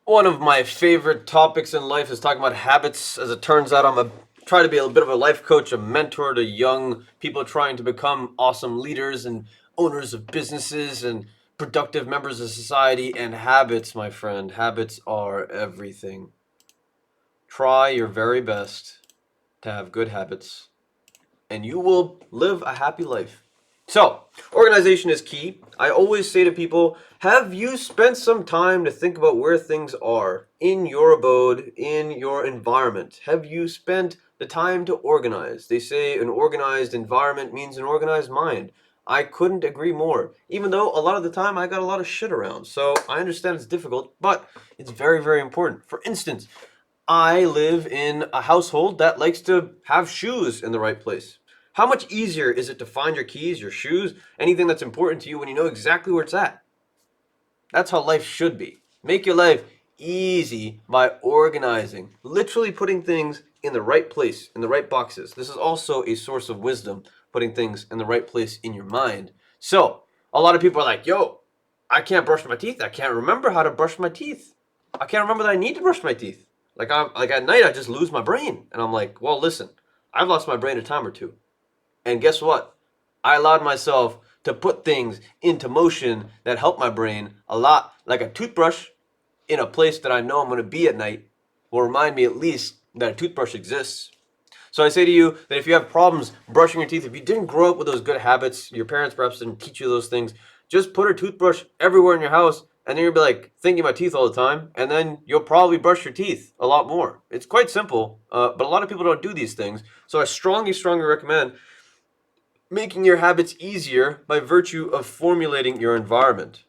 One of my favorite topics in life is talking about habits. As it turns out, try to be a bit of a life coach, a mentor to young people trying to become awesome leaders and owners of businesses and productive members of society. And habits, my friend, habits are everything. Try your very best to have good habits, and you will live a happy life. So, organization is key. I always say to people, have you spent some time to think about where things are in your abode, in your environment? Have you spent the time to organize? They say an organized environment means an organized mind. I couldn't agree more. Even though a lot of the time I got a lot of shit around. So I understand it's difficult, but it's very, very important. For instance, I live in a household that likes to have shoes in the right place. How much easier is it to find your keys, your shoes, anything that's important to you when you know exactly where it's at? That's how life should be. Make your life easy by organizing, literally putting things in the right place, in the right boxes. This is also a source of wisdom, putting things in the right place in your mind. So, a lot of people are like, yo, I can't brush my teeth. I can't remember how to brush my teeth. I can't remember that I need to brush my teeth. Like at night I just lose my brain. And I'm like, well, listen, I've lost my brain a time or two. And guess what? I allowed myself to put things into motion that help my brain a lot, like a toothbrush in a place that I know I'm going to be at night will remind me at least that a toothbrush exists. So I say to you that if you have problems brushing your teeth, if you didn't grow up with those good habits, your parents perhaps didn't teach you those things, just put a toothbrush everywhere in your house and then you'll be like thinking about teeth all the time, and then you'll probably brush your teeth a lot more. It's quite simple, but a lot of people don't do these things. So I strongly recommend making your habits easier by virtue of formulating your environment.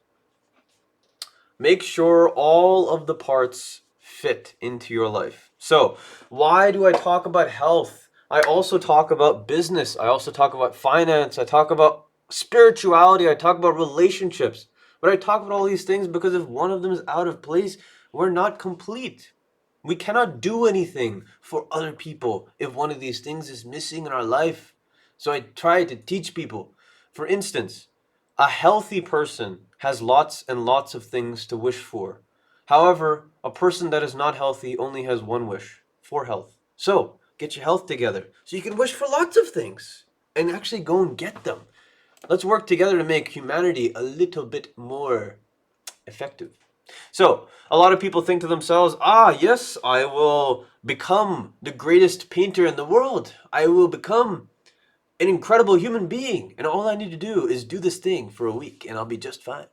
Make sure all of the parts fit into your life. So, why do I talk about health? I also talk about business. I also talk about finance. I talk about spirituality. I talk about relationships. But I talk about all these things because if one of them is out of place, we're not complete. We cannot do anything for other people if one of these things is missing in our life. So I try to teach people. For instance, a healthy person has lots and lots of things to wish for. However, a person that is not healthy only has one wish for health. So get your health together so you can wish for lots of things and actually go and get them. Let's work together to make humanity a little bit more effective. So, a lot of people think to themselves, yes, I will become the greatest painter in the world. I will become an incredible human being. And all I need to do is do this thing for a week and I'll be just fine.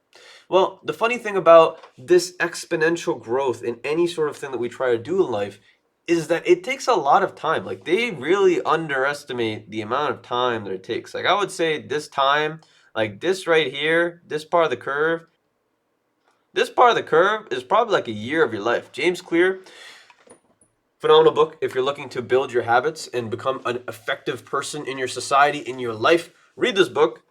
Well, the funny thing about this exponential growth in any sort of thing that we try to do in life is that it takes a lot of time. Like, they really underestimate the amount of time that it takes. Like, I would say this time, like this right here, this part of the curve is probably like a year of your life. James Clear, phenomenal book if you're looking to build your habits and become an effective person in your society, in your life. Read this book.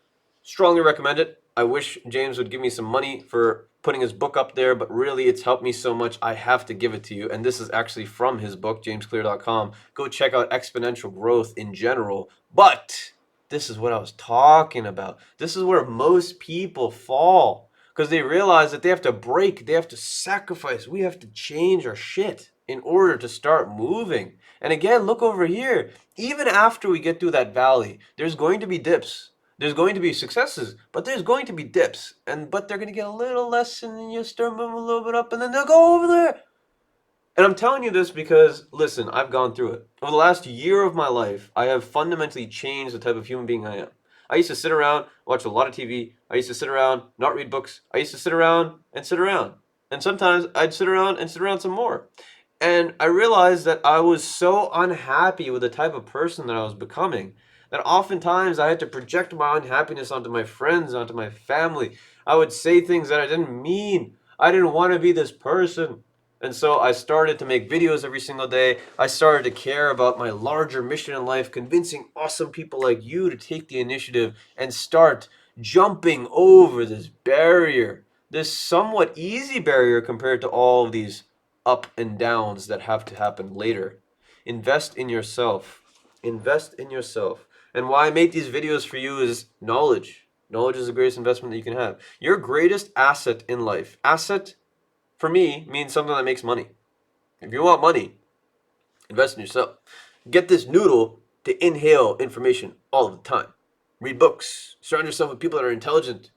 Strongly recommend it. I wish James would give me some money for putting his book up there, but really it's helped me so much I have to give it to you. And this is actually from his book, jamesclear.com. Go check out exponential growth in general. But this is what I was talking about. This is where most people fall because they realize that they have to break, they have to sacrifice, we have to change our shit in order to start moving. And again, look over here. Even after we get through that valley, there's going to be dips. There's going to be successes, but there's going to be dips. But they're going to get a little less, and then you start moving a little bit up, and then they'll go over there. And I'm telling you this because, listen, I've gone through it. Over the last year of my life, I have fundamentally changed the type of human being I am. I used to sit around, watch a lot of TV. I used to sit around, not read books. I used to sit around and sit around. And sometimes I'd sit around and sit around some more. And I realized that I was so unhappy with the type of person that I was becoming that oftentimes I had to project my unhappiness onto my friends, onto my family. I would say things that I didn't mean. I didn't want to be this person. And so I started to make videos every single day. I started to care about my larger mission in life, convincing awesome people like you to take the initiative and start jumping over this barrier, this somewhat easy barrier compared to all of these up and downs that have to happen later. Invest in yourself. Invest in yourself. And why I make these videos for you is knowledge. Knowledge is the greatest investment that you can have. Your greatest asset in life. Asset for me, means something that makes money. If you want money, invest in yourself. Get this noodle to inhale information all of the time. Read books. Surround yourself with people that are intelligent.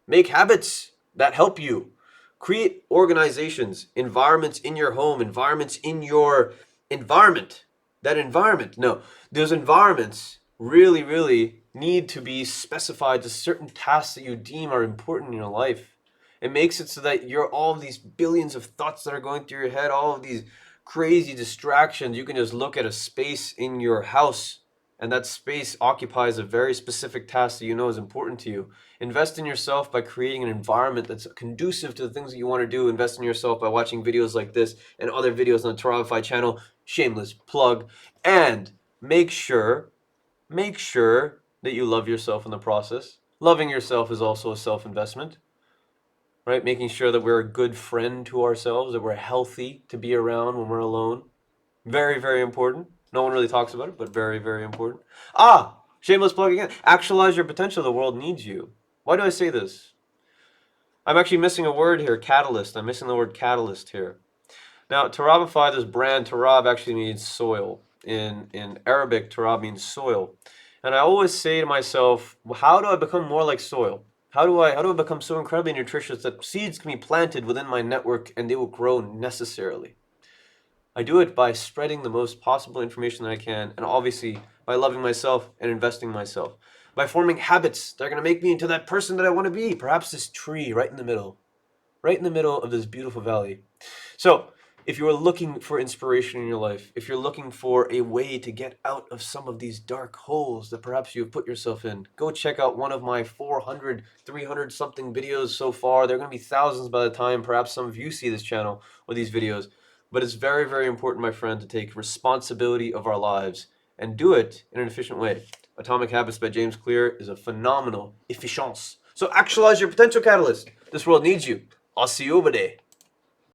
Make habits that help you. Create organizations, environments in your home, environments in your environment. That environment, no, those environments really, really need to be specified to certain tasks that you deem are important in your life. It makes it so that you're all of these billions of thoughts that are going through your head, all of these crazy distractions. You can just look at a space in your house, and that space occupies a very specific task that you know is important to you. Invest in yourself by creating an environment that's conducive to the things that you want to do. Invest in yourself by watching videos like this and other videos on the Taravify channel. Shameless plug. And make sure that you love yourself in the process. Loving yourself is also a self-investment, right? Making sure that we're a good friend to ourselves, that we're healthy to be around when we're alone. Very, very important. No one really talks about it, but very, very important. Shameless plug again. Actualize your potential. The world needs you. Why do I say this? I'm actually missing a word here, catalyst. I'm missing the word catalyst here. Now, Tarabify, this brand, Tarab actually means soil. In Arabic, Tarab means soil. And I always say to myself, how do I become more like soil? How do I become so incredibly nutritious that seeds can be planted within my network and they will grow necessarily? I do it by spreading the most possible information that I can, and obviously by loving myself and investing in myself. By forming habits that are going to make me into that person that I want to be. Perhaps this tree right in the middle of this beautiful valley. So, if you are looking for inspiration in your life, if you're looking for a way to get out of some of these dark holes that perhaps you've put yourself in, go check out one of my 400, 300 something videos so far. There are going to be thousands by the time perhaps some of you see this channel or these videos. But it's very, very important, my friend, to take responsibility of our lives and do it in an efficient way. Atomic Habits by James Clear is a phenomenal efficience. So actualize your potential, catalyst. This world needs you. I'll see you over there.